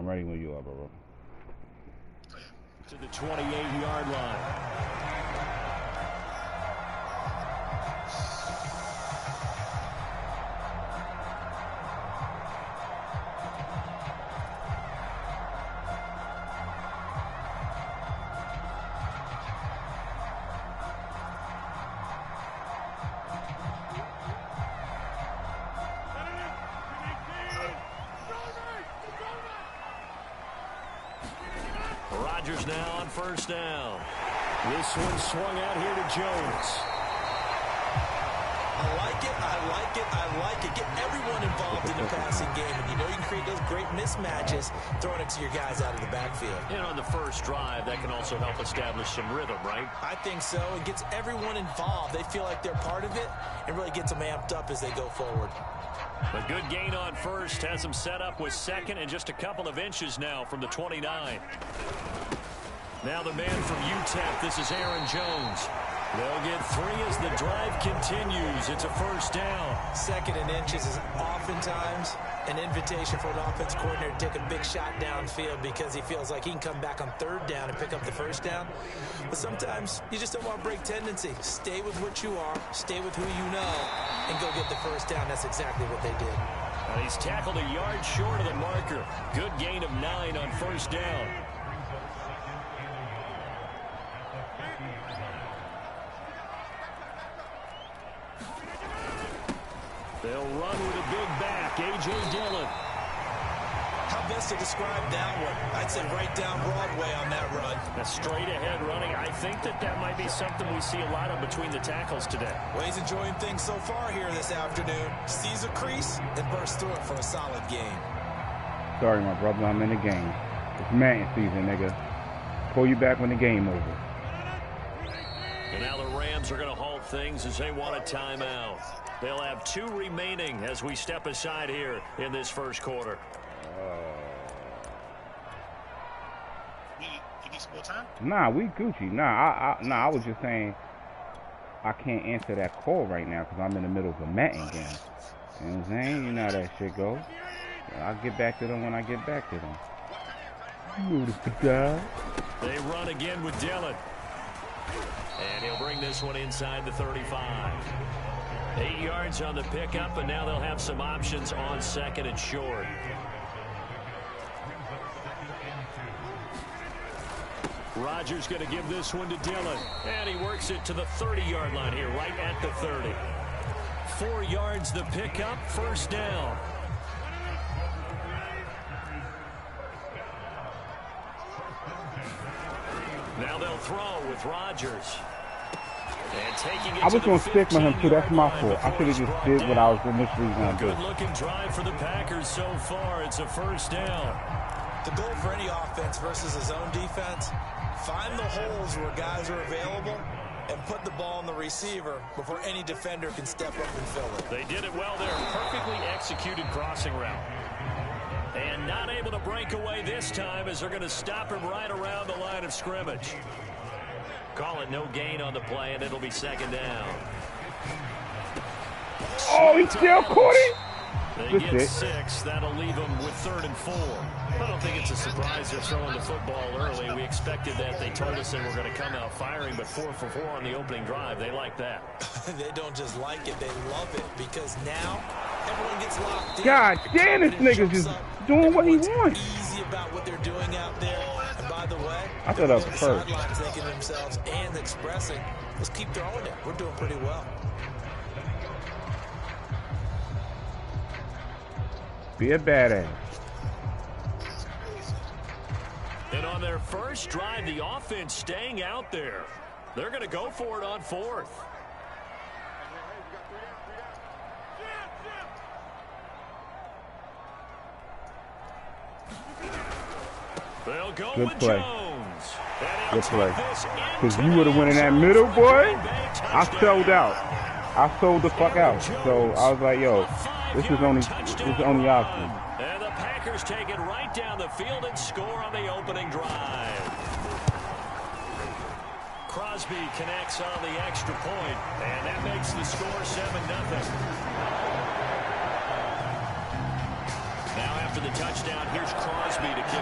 I'm ready when you are, bro. To the 28-yard line. Rodgers now on first down. This one swung out here to Jones. I like it, I like it, I like it. Get everyone involved in the passing game. And you know you can create those great mismatches throwing it to your guys out of the backfield. And on the first drive, that can also help establish some rhythm, right? I think so. It gets everyone involved. They feel like they're part of it and really gets them amped up as they go forward. A good gain on first has them set up with second and just a couple of inches now from the 29. Now the man from UTEP, this is Aaron Jones. They'll get 3 as the drive continues. It's a first down. Second and inches is oftentimes an invitation for an offense coordinator to take a big shot downfield because he feels like he can come back on third down and pick up the first down. But sometimes you just don't want to break tendency. Stay with what you are, stay with who you know, and go get the first down. That's exactly what they did. And he's tackled a yard short of the marker. Good gain of 9 on first down. They'll run with a big back, A.J. Dillon. How best to describe that one? I'd say right down Broadway on that run. A straight ahead running. I think that might be something we see a lot of between the tackles today. Well, he's enjoying things so far here this afternoon. Sees a crease and bursts through it for a solid gain. Sorry, my brother, I'm in the game. It's Madden season, nigga. Pull you back when the game over. And now the Rams are going to halt things as they want a timeout. They'll have 2 remaining as we step aside here in this first quarter. You need some more time? Nah, we Gucci. I was just saying I can't answer that call right now because I'm in the middle of a Madden game. You know what I'm saying? You know how that shit goes. I'll get back to them when I get back to them. Beautiful guy. They run again with Dillon. And he'll bring this one inside the 35. 8 yards on the pickup, and now they'll have some options on second and short. Rodgers going to give this one to Dillon. And he works it to the 30-yard line here, right at the 30. 4 yards the pickup, first down. Now they'll throw with Rodgers. And taking it I was going to stick with him, too. That's my fault. I should have just did what I was initially going to do. Good-looking drive for the Packers so far. It's a first down. The goal for any offense versus a zone defense, find the holes where guys are available and put the ball on the receiver before any defender can step up and fill it. They did it well there. Perfectly executed crossing route. And not able to break away this time as they're going to stop him right around the line of scrimmage. Call it no gain on the play, and it'll be second down. Oh, he still caught it? They get 6. That'll leave them with 3rd and 4. I don't think it's a surprise they're throwing the football early. We expected that. They told us they were going to come out firing, but 4 for 4 on the opening drive. They like that. They don't just like it, they love it, because now everyone gets locked in. God damn, this nigga's just doing what he wants. Easy about what they're doing out there. And by the way, I thought that was first. thinking to themselves and expressing, let's keep throwing it. We're doing pretty well. Be a badass. And on their first drive, the offense staying out there. They're going to go for it on 4th. They'll go Good with play. Jones. Good play. Because you would have went in that middle, boy. I sold out. I sold the fuck out. So I was like, yo, this is only option. And the Packers take it right down the field and score on the opening drive. Crosby connects on the extra point, and that makes the score 7-0. Now after the touchdown, here's Crosby to kick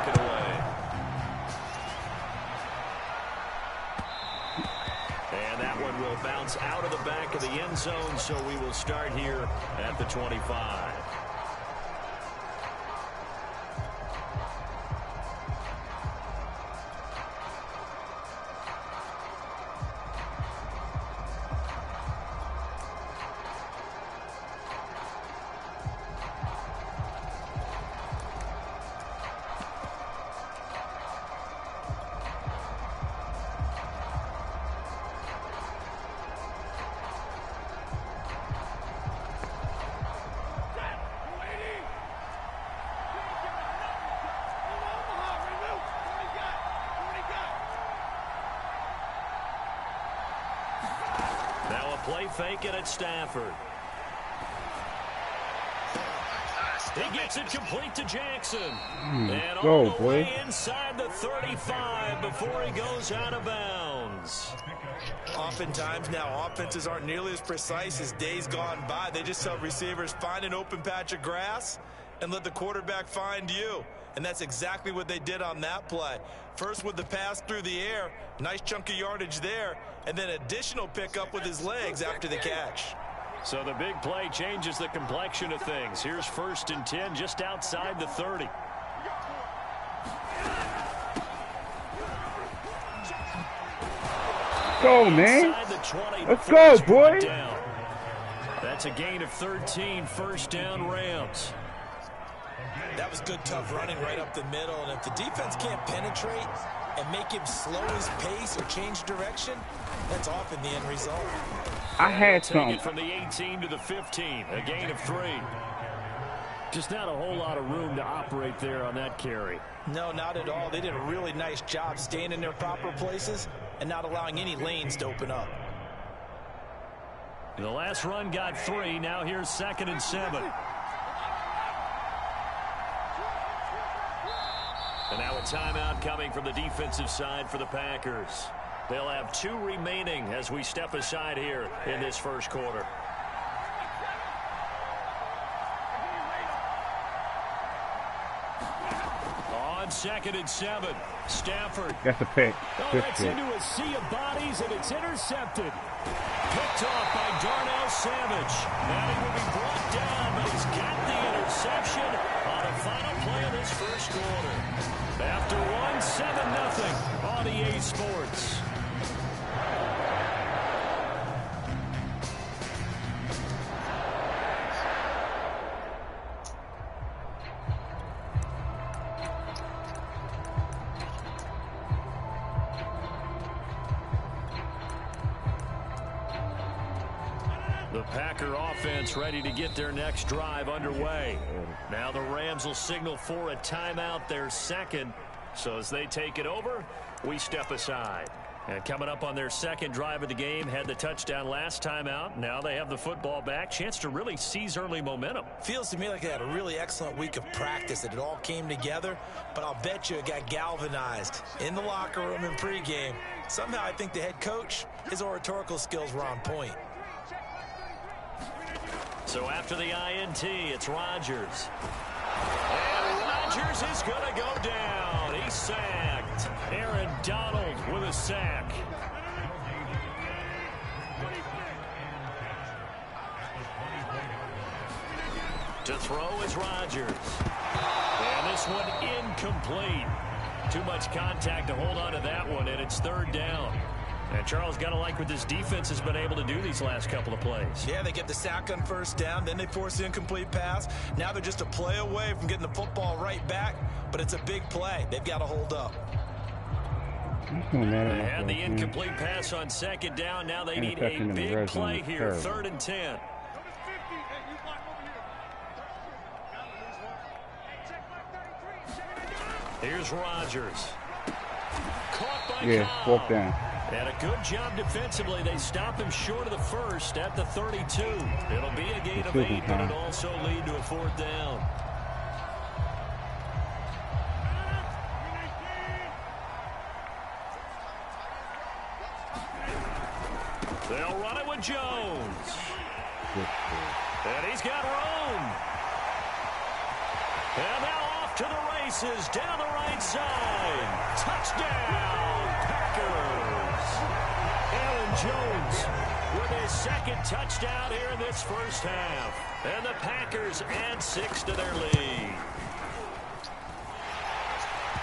the back of the end zone, so we will start here at the 25. Play fake it at Stafford. He gets it complete to Jackson. And all the way inside the 35 before he goes out of bounds. Oftentimes now, offenses aren't nearly as precise as days gone by. They just help receivers find an open patch of grass and let the quarterback find you. And that's exactly what they did on that play. First with the pass through the air, nice chunk of yardage there, and then additional pickup with his legs after the catch. So the big play changes the complexion of things. Here's 1st and 10 just outside the 30. Go, man. Let's go, boy. That's a gain of 13, 1st down Rams. That was good, tough running right up the middle. And if the defense can't penetrate and make him slow his pace or change direction, that's often the end result. I had something. From the 18 to the 15, a gain of 3. Just not a whole lot of room to operate there on that carry. No, not at all. They did a really nice job staying in their proper places and not allowing any lanes to open up. The last run got 3. Now here's 2nd and 7. And now a timeout coming from the defensive side for the Packers. They'll have 2 remaining as we step aside here in this first quarter. On 2nd and 7, Stafford. That's a pick. That's into a sea of bodies, and it's intercepted. Picked off by Darnell Savage. Now he will be brought down, but he's got the interception on the final play of this first quarter. After 1-7-0 on EA Sports. The Packer offense ready to get their next drive underway. Now the Rams will signal for a timeout, their 2nd. So as they take it over, we step aside. And coming up on their 2nd drive of the game, had the touchdown last time out. Now they have the football back. Chance to really seize early momentum. Feels to me like they had a really excellent week of practice, that it all came together. But I'll bet you it got galvanized in the locker room in pregame. Somehow I think the head coach, his oratorical skills were on point. So after the INT, it's Rodgers. And Rodgers is going to go down. He's sacked. Aaron Donald with a sack. To throw is Rodgers. And this one incomplete. Too much contact to hold on to that one, and it's 3rd down. And Charles, got to like what this defense has been able to do these last couple of plays. Yeah, they get the sack on 1st down, then they force the incomplete pass. Now they're just a play away from getting the football right back, but it's a big play. They've got to hold up. They had the incomplete pass on 2nd down. Now they need a big play here, 3rd and 10. Here's Rodgers. Caught by Cobb. 4th down. And a good job defensively. They stop him short of the 1st at the 32. It'll be a gain of 8, but it'll also lead to a 4th down. They'll run it with Jones. And he's got room. And now off to the races down the right side. Touchdown, Packers. Aaron Jones with his second touchdown here in this first half. And the Packers add 6 to their lead.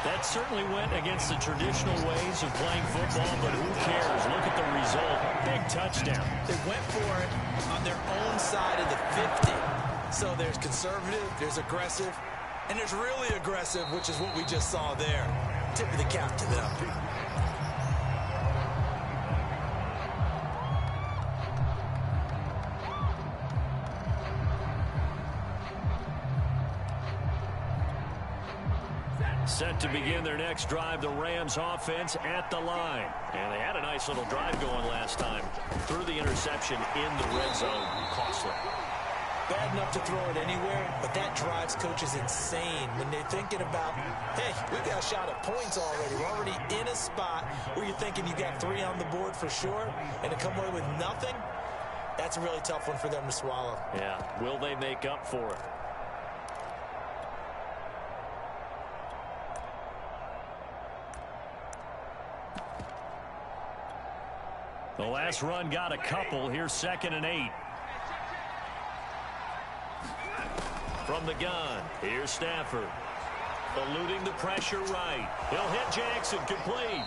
That certainly went against the traditional ways of playing football, but who cares? Look at the result. Big touchdown. They went for it on their own side of the 50. So there's conservative, there's aggressive, and there's really aggressive, which is what we just saw there. Tip of the cap to them. Set to begin their next drive, the Rams offense at the line. And they had a nice little drive going last time. Threw the interception in the red zone. Costly. Bad enough to throw it anywhere, but that drives coaches insane when they're thinking about, hey, we got a shot at points already. We're already in a spot where you're thinking you got 3 on the board for sure, and to come away with nothing, that's a really tough one for them to swallow. Yeah, will they make up for it? The last run got a couple. Here's 2nd and 8. From the gun, here's Stafford. Eluding the pressure right. He'll hit Jackson, complete.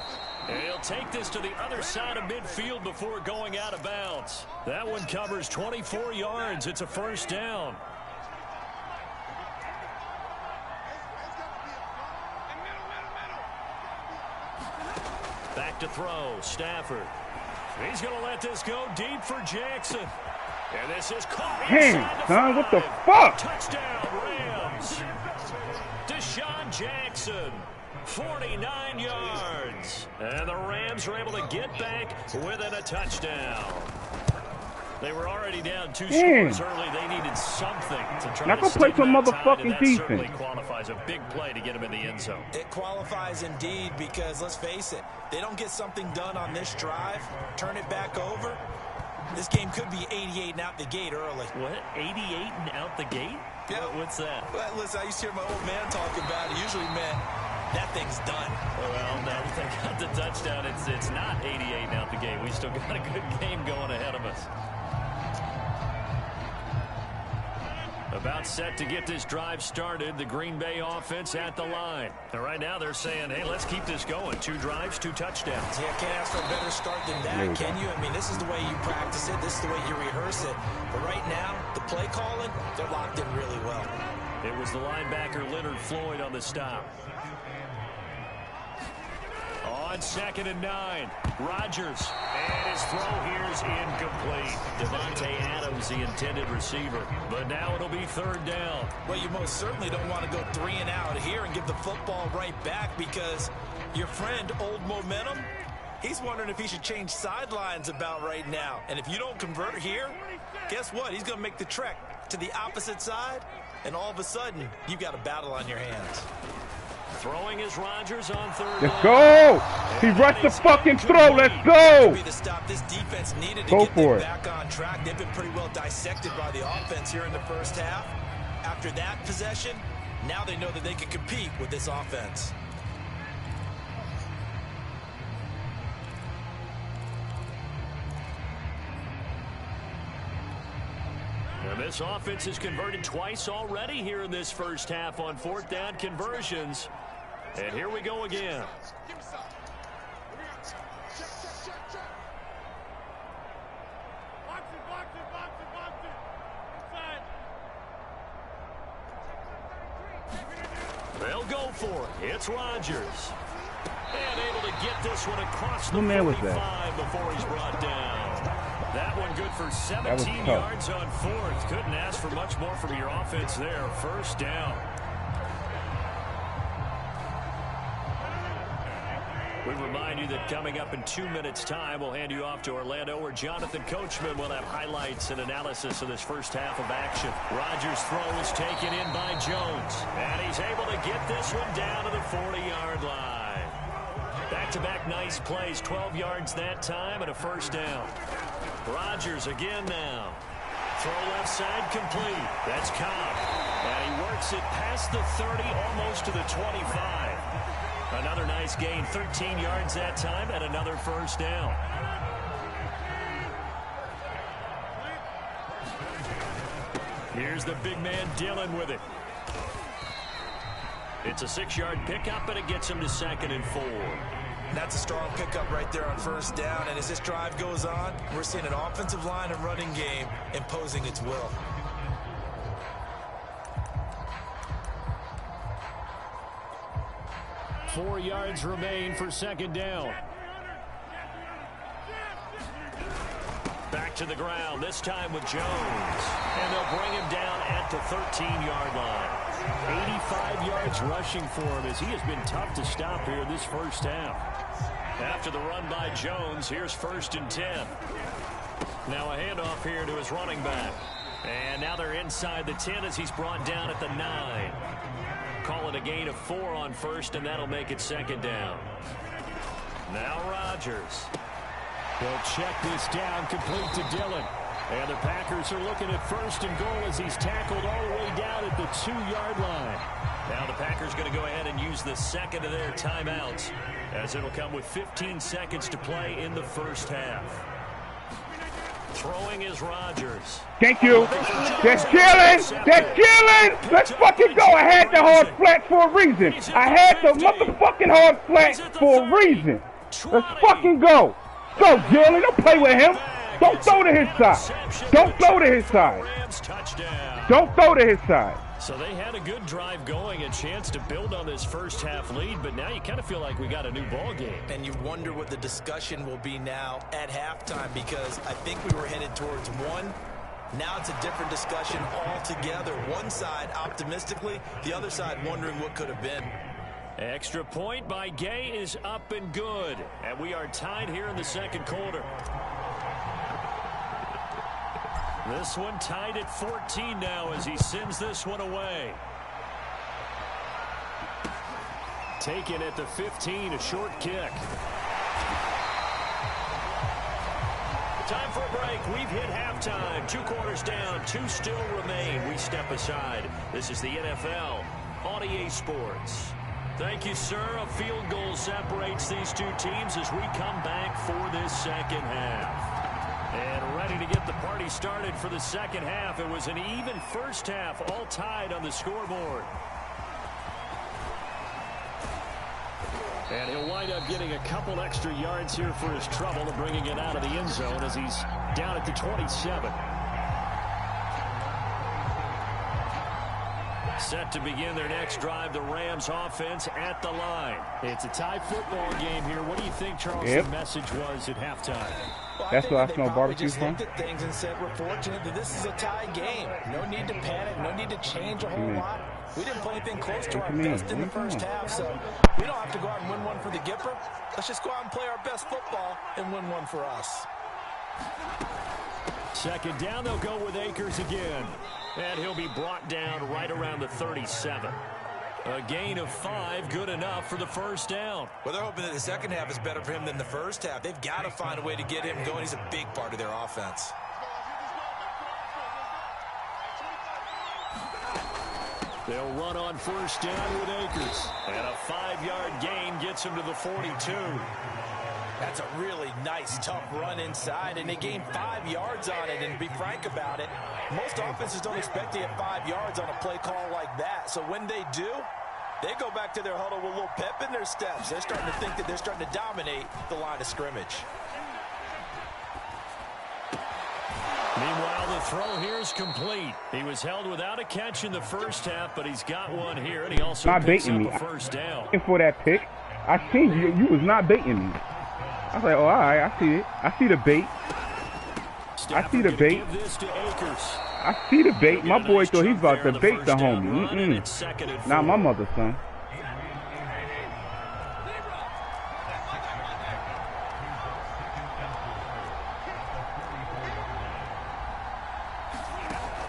And he'll take this to the other side of midfield before going out of bounds. That one covers 24 yards. It's a first down. Back to throw, Stafford. He's going to let this go deep for Jackson. And this is caught inside the 5. Son, what the fuck? Touchdown, Rams. Deshaun Jackson, 49 yards. And the Rams are able to get back within a touchdown. They were already down 2 scores early. They needed something to try to play some motherfucking that defense. Certainly qualifies a big play to get him in the end zone. It qualifies indeed because, let's face it, they don't get something done on this drive, turn it back over, this game could be 88 and out the gate early. What? 88 and out the gate? Yeah. What's that? Well, listen, I used to hear my old man talk about it. Usually meant that thing's done. Well, now that they got the touchdown, it's not 88 and out the gate. We still got a good game going ahead of us. About set to get this drive started, the Green Bay offense at the line. And right now they're saying, hey, let's keep this going. 2 drives, 2 touchdowns. Yeah, can't ask for a better start than that, can you? I mean, this is the way you practice it. This is the way you rehearse it. But right now, the play calling, they're locked in really well. It was the linebacker Leonard Floyd on the stop. On 2nd and 9, Rodgers, and his throw here is incomplete. Devontae Adams, the intended receiver, but now it'll be 3rd down. Well, you most certainly don't want to go 3 and out here and give the football right back because your friend, Old Momentum, he's wondering if he should change sidelines about right now. And if you don't convert here, guess what? He's going to make the trek to the opposite side, and all of a sudden, you've got a battle on your hands. Throwing is Rodgers on 3rd. Let's go! He rushed the fucking throw. Let's go! Be the stop this defense needed to Go get for them it. back on track. They've been pretty well dissected by the offense here in the first half. After that possession, now they know that they can compete with this offense. And this offense has converted twice already here in this first half on 4th down conversions. And here we go again. They'll go for it. It's Rodgers. And able to get this one across the 45 before he's brought down. That one good for 17 yards on 4th. Couldn't ask for much more from your offense there. 1st down. We remind you that coming up in 2 minutes' time, we'll hand you off to Orlando, where Jonathan Coachman will have highlights and analysis of this first half of action. Rodgers' throw is taken in by Jones, and he's able to get this one down to the 40-yard line. Back-to-back nice plays, 12 yards that time, and a 1st down. Rodgers again now. Throw left side complete. That's Cobb. And he works it past the 30, almost to the 25. Another nice gain, 13 yards that time, and another 1st down. Here's the big man Dillon with it. It's a 6-yard pickup, and it gets him to 2nd and 4. That's a strong pickup right there on 1st down. And as this drive goes on, we're seeing an offensive line and running game imposing its will. Four yards remain for 2nd down. Back to the ground, this time with Jones. And they'll bring him down at the 13-yard line. 85 yards rushing for him as he has been tough to stop here this first half. After the run by Jones, here's 1st and 10. Now a handoff here to his running back. And now they're inside the 10 as he's brought down at the 9. Call it a gain of 4 on 1st, and that'll make it 2nd down. Now Rodgers. He'll check this down, complete to Dillon. And the Packers are looking at 1st and goal as he's tackled all the way down at the 2-yard line. Now the Packers going to go ahead and use the 2nd of their timeouts, as it'll come with 15 seconds to play in the first half. Throwing is Rodgers. Thank you. That's killing. That's killing. Let's fucking go. I had the hard flat for a reason. I had the motherfucking hard flat for a reason. Let's fucking go. Go, Jalen. Don't play with him. Don't throw to his side. Don't throw to his side. Don't throw to his side. So they had a good drive going, a chance to build on this first half lead, but now you kind of feel like we got a new ball game. And you wonder what the discussion will be now at halftime, because I think we were headed towards one. Now it's a different discussion altogether. One side optimistically, the other side wondering what could have been. Extra point by Gay is up and good, and we are tied here in the 2nd quarter. This one tied at 14 now as he sends this one away. Taken at the 15, a short kick. Time for a break. We've hit halftime. 2 quarters down, 2 still remain. We step aside. This is the NFL on EA Sports. Thank you, sir. A field goal separates these two teams as we come back for this second half. And ready to get the party started for the second half. It was an even first half, all tied on the scoreboard. And he'll wind up getting a couple extra yards here for his trouble and bringing it out of the end zone as he's down at the 27. Set to begin their next drive, the Rams offense at the line. It's a tie football game here. What do you think Charles' message was at halftime? Well, that's where I smell barbecue just from. Looked at things and said, we're fortunate that this is a tie game. No need to panic. No need to change a whole lot. We didn't play anything close to our best in the first half, so we don't have to go out and win one for the Gipper. Let's just go out and play our best football and win one for us. Second down, they'll go with Akers again. And he'll be brought down right around the 37. A gain of 5, good enough for the first down. Well, they're hoping that the second half is better for him than the first half. They've got to find a way to get him going. He's a big part of their offense. They'll run on first down with Akers. And a 5-yard gain gets him to the 42. That's a really nice, tough run inside, and they gained 5 yards on it. And to be frank about it, most offenses don't expect to get 5 yards on a play call like that. So when they do, they go back to their huddle with a little pep in their steps. They're starting to think that they're starting to dominate the line of scrimmage. Meanwhile, the throw here is complete. He was held without a catch in the first half, but he's got one here, and he also picks up a first down. For that pick, I seen you. You was not baiting me. I was like, oh, all right, I see it. I see the bait. I see the bait. I see the bait. My boy thought he's about to bait the homie. Not my mother, son.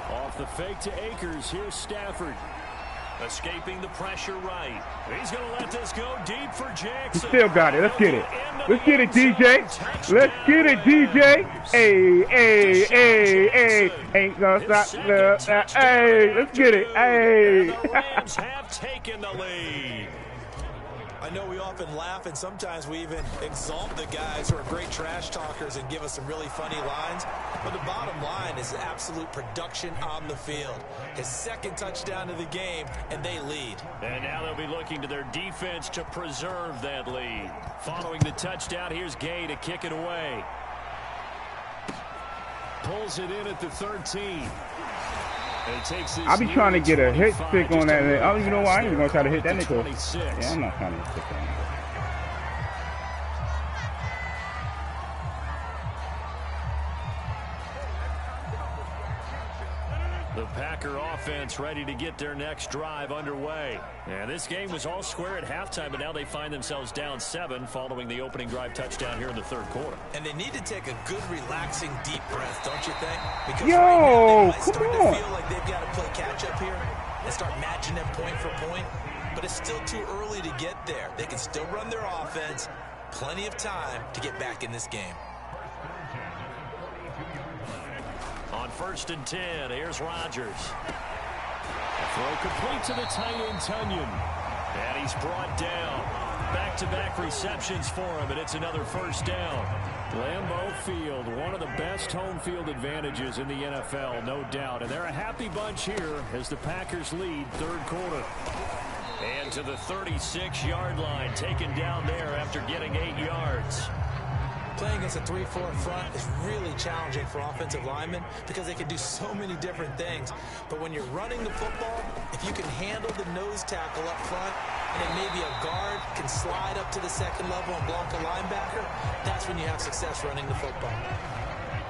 Off the fake to Akers. Here's Stafford. Escaping the pressure right. He's going to let this go deep for Jackson. He still got it. Let's get it. Let's get it, DJ. Let's get it, DJ. Hey, hey, hey, hey. Ain't gonna stop. Hey, let's get it. Hey. The Rams have taken the lead. I know we often laugh, and sometimes we even exalt the guys who are great trash talkers and give us some really funny lines. But the bottom line is absolute production on the field. His second touchdown of the game, and they lead. And now they'll be looking to their defense to preserve that lead. Following the touchdown, here's Gay to kick it away. Pulls it in at the 13. I'll be trying to get a hit stick on that. Oh, you know what? I ain't even going to try to hit that nickel. Yeah, I'm not trying to hit that nickel. The Packer offense ready to get their next drive underway. And this game was all square at halftime, but now they find themselves down 7 following the opening drive touchdown here in the third quarter. And they need to take a good, relaxing, deep breath, don't you think? Because yo, right now they might come start on. to feel like they've got to play catch-up here and start matching them point for point. But it's still too early to get there. They can still run their offense. Plenty of time to get back in this game. On 1st and 10, here's Rodgers. Throw complete to the tight end, Tunyon. And he's brought down. Back-to-back receptions for him, and it's another first down. Lambeau Field, one of the best home field advantages in the NFL, no doubt. And they're a happy bunch here as the Packers lead third quarter. And to the 36-yard line, taken down there after getting 8 yards. Playing against a 3-4 front is really challenging for offensive linemen because they can do so many different things. But when you're running the football, if you can handle the nose tackle up front, and then maybe a guard can slide up to the second level and block a linebacker, that's when you have success running the football.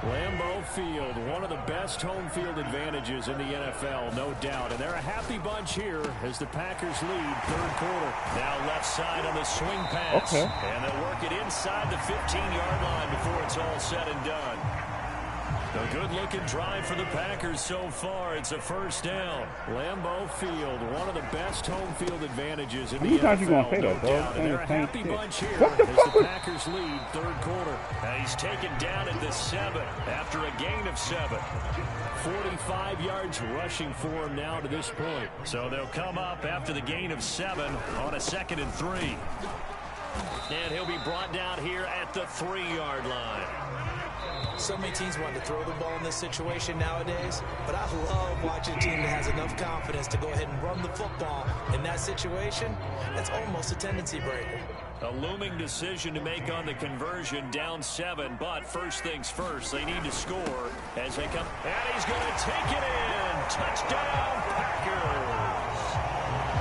Lambeau Field, one of the best home field advantages in the NFL, no doubt. And they're a happy bunch here as the Packers lead third quarter. Now left side on the swing pass. Okay. And they'll work it inside the 15-yard line before it's all said and done. A good-looking drive for the Packers so far. It's a first down. Lambeau Field, one of the best home field advantages in the NFL, you gonna say no that, dog? doubt. And they're a happy bunch here as the Packers lead third quarter. Now he's taken down at the 7 after a gain of 7. 45 yards rushing for him now to this point. So they'll come up after the gain of 7 on a 2nd and 3. And he'll be brought down here at the 3-yard line. So many teams want to throw the ball in this situation nowadays, but I love watching a team that has enough confidence to go ahead and run the football in that situation. That's almost a tendency breaker. A looming decision to make on the conversion, down 7, but first things first, they need to score as they come. And he's going to take it in. Touchdown, Packers.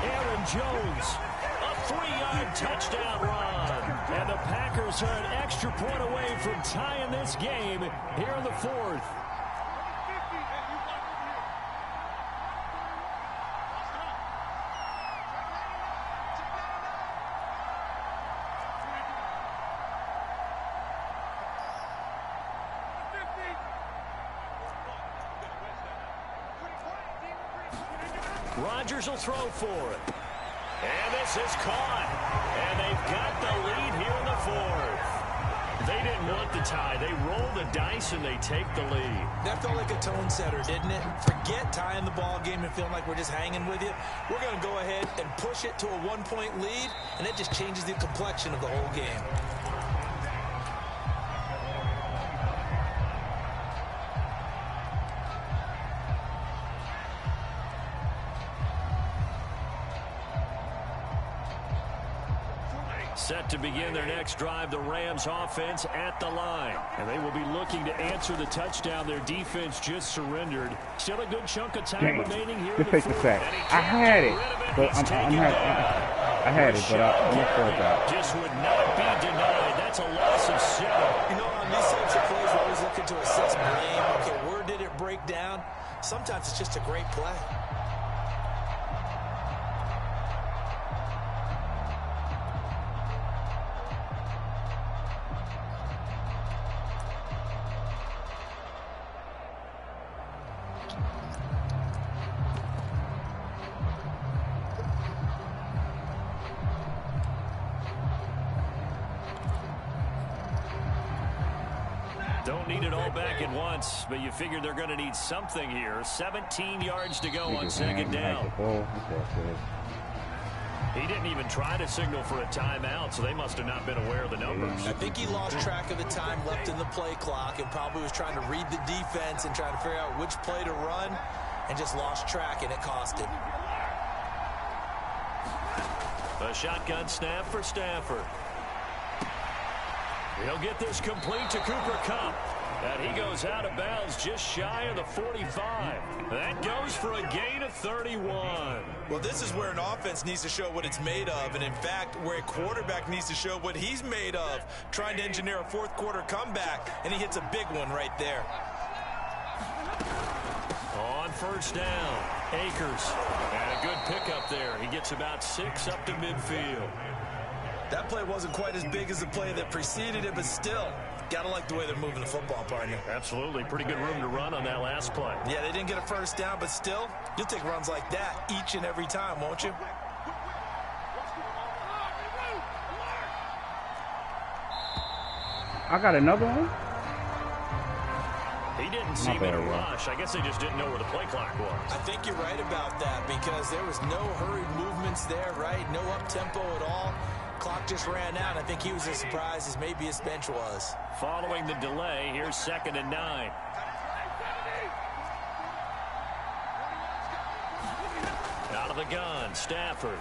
Aaron Jones, a 3-yard touchdown run. And the Packers are an extra point away from tying this game here in the 4th. Rodgers will throw for it. And this is caught. And they've got the lead here in the 4th. They didn't want the tie. They roll the dice and they take the lead. That felt like a tone setter, didn't it? Forget tying the ball game and feeling like we're just hanging with you. We're going to go ahead and push it to a 1-point lead, and that just changes the complexion of the whole game. Set to begin their next drive, the Rams offense at the line. And they will be looking to answer the touchdown their defense just surrendered. Still a good chunk of time remaining here. Just take the sack. I had it, but I had it, but I'm not sure about it. Just would not be denied. That's a loss of 7. You know, on these types of plays, we're always looking to assess blame. Okay, where did it break down? Sometimes it's just a great play. Don't need it all back at once, but you figure they're going to need something here. 17 yards to go on 2nd down. He didn't even try to signal for a timeout, so they must have not been aware of the numbers. I think he lost track of the time left in the play clock and probably was trying to read the defense and trying to figure out which play to run and just lost track, and it cost him. A shotgun snap for Stafford. He'll get this complete to Cooper Kupp. And he goes out of bounds just shy of the 45. That goes for a gain of 31. Well, this is where an offense needs to show what it's made of, and in fact, where a quarterback needs to show what he's made of, trying to engineer a fourth quarter comeback, and he hits a big one right there. On first down, Akers. And a good pickup there. He gets about 6 up to midfield. That play wasn't quite as big as the play that preceded it, but still, gotta like the way they're moving the football, partner. Absolutely. Pretty good room to run on that last play. Yeah, they didn't get a first down, but still, you'll take runs like that each and every time, won't you? I got another one. He didn't seem in a rush. I guess they just didn't know where the play clock was. I think you're right about that because there was no hurried movements there, right? No up-tempo at all. Clock just ran out. I think he was as surprised as maybe his bench was. Following the delay, here's 2nd and 9. Out of the gun, Stafford.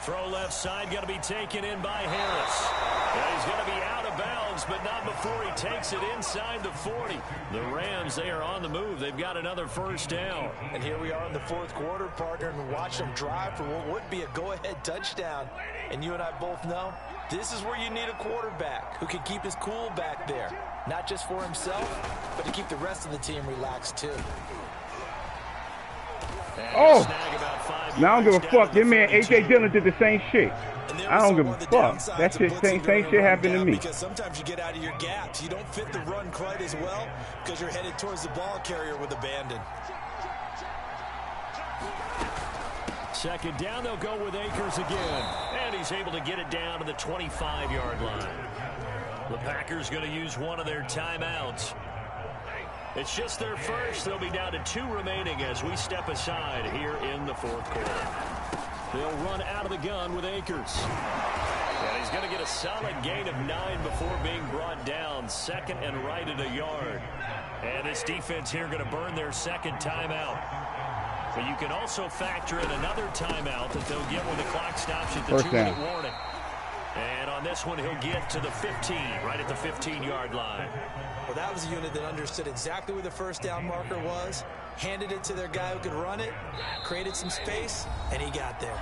Throw left side, going to be taken in by Harris. And he's going to be out of bounds, but not before he takes it inside the 40. The Rams, they are on the move. They've got another first down. And here we are in the fourth quarter, partner, and watch them drive for what would be a go-ahead touchdown. And you and I both know this is where you need a quarterback who can keep his cool back there. Not just for himself, but to keep the rest of the team relaxed, too. Oh! Now I don't give a fuck. Your man A.J. Dillon did the same shit. I don't give a fuck. That shit, same shit happened to me. Because sometimes you get out of your gaps. You don't fit the run quite as well because you're headed towards the ball carrier with abandon. 2nd down, they'll go with Akers again. And he's able to get it down to the 25-yard line. The Packers going to use one of their timeouts. It's just their first. They'll be down to 2 remaining as we step aside here in the fourth quarter. They'll run out of the gun with Akers. And he's going to get a solid gain of 9 before being brought down. 2nd and right at a yard. And this defense here going to burn their 2nd timeout. But you can also factor in another timeout that they'll get when the clock stops at the 2-minute warning. And on this one, he'll get to the 15, right at the 15-yard line. Well, that was a unit that understood exactly where the first down marker was, handed it to their guy who could run it, created some space, and he got there.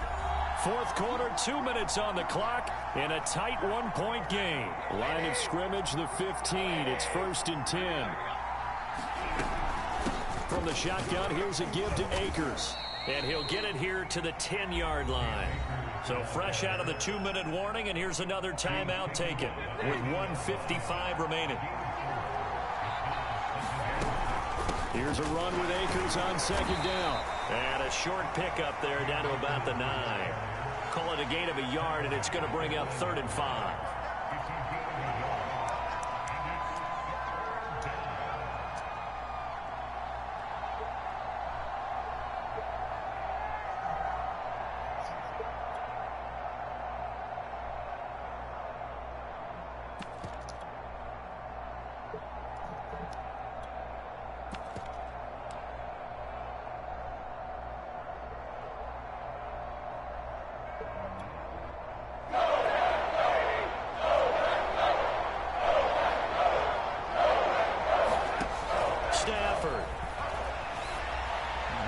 Fourth quarter, 2 minutes on the clock in a tight 1-point game. Line of scrimmage, the 15. It's 1st and 10. From the shotgun, here's a give to Akers. And he'll get it here to the 10-yard line. So fresh out of the 2-minute warning, and here's another timeout taken with 1:55 remaining. Here's a run with Akers on 2nd down. And a short pickup there down to about the 9. Call it a gain of a yard, and it's going to bring up 3rd and 5.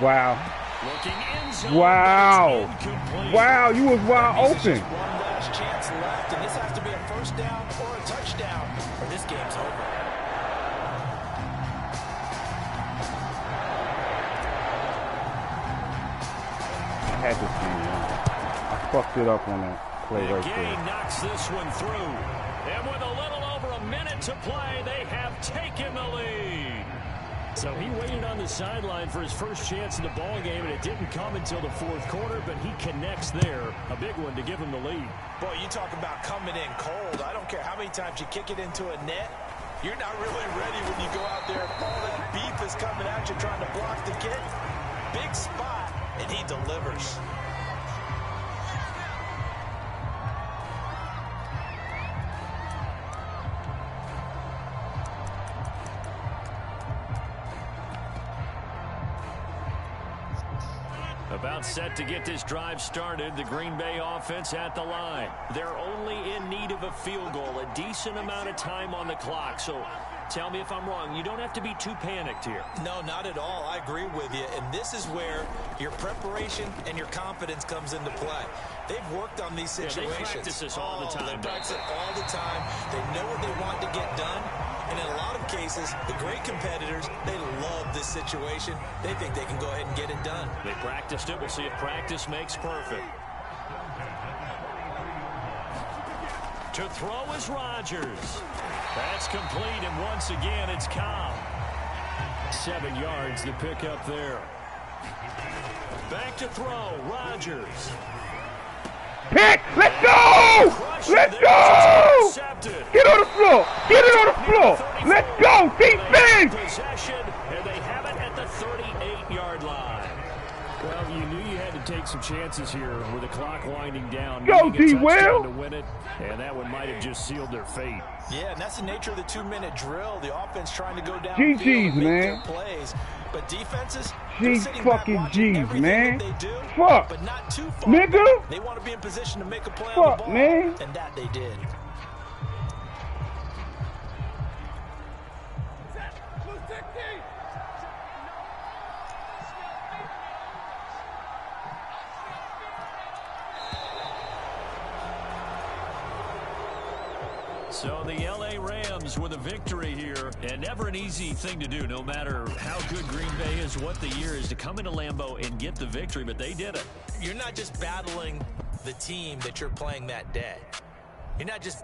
Wow. Wow. Wow, you was wide open. One last chance left, and this has to be a first down or a touchdown, or this game's over. I had this game wrong. I fucked it up on that play right there. Knocks this one through. And with a little over a minute to play, they have taken the lead. So he waited on the sideline for his first chance in the ball game, and it didn't come until the fourth quarter, but he connects there. A big one to give him the lead. Boy, you talk about coming in cold. I don't care how many times you kick it into a net. You're not really ready when you go out there. All that beef is coming at you trying to block the kick. Big spot, and he delivers. About set to get this drive started. The Green Bay offense at the line. They're only in need of a field goal, a decent amount of time on the clock. So tell me if I'm wrong. You don't have to be too panicked here. No, not at all. I agree with you. And this is where your preparation and your confidence comes into play. They've worked on these situations. Yeah, they practice this all the time. They practice it all the time. They know what they want to get done. And in a lot of cases, the great competitors, they love this situation. They think they can go ahead and get it done. They practiced it. We'll see if practice makes perfect. To throw is Rodgers. That's complete, and once again, it's Cobb. 7 yards, the pickup there. Back to throw, Rodgers. Pick! Let's go! Let's go! Get on the floor! Get it on the floor! Let's go! Defense! Possession, and they have it at the 38-yard line. Well, you knew you had to take some chances here with the clock winding down. Go, D-Will! To win it, and that one might have just sealed their fate. Yeah, and that's the nature of the 2-minute drill. The offense trying to go down GG's, and make man. their plays. But defenses, G's fucking G's, man. They do, Fuck. but not too far. Nigga. They want to be in position to make a play Fuck, on the ball, man. and that they did. So the L.A. Rams with a victory here, and never an easy thing to do, no matter how good Green Bay is, what the year is, to come into Lambeau and get the victory, but they did it. You're not just battling the team that you're playing that day. You're not just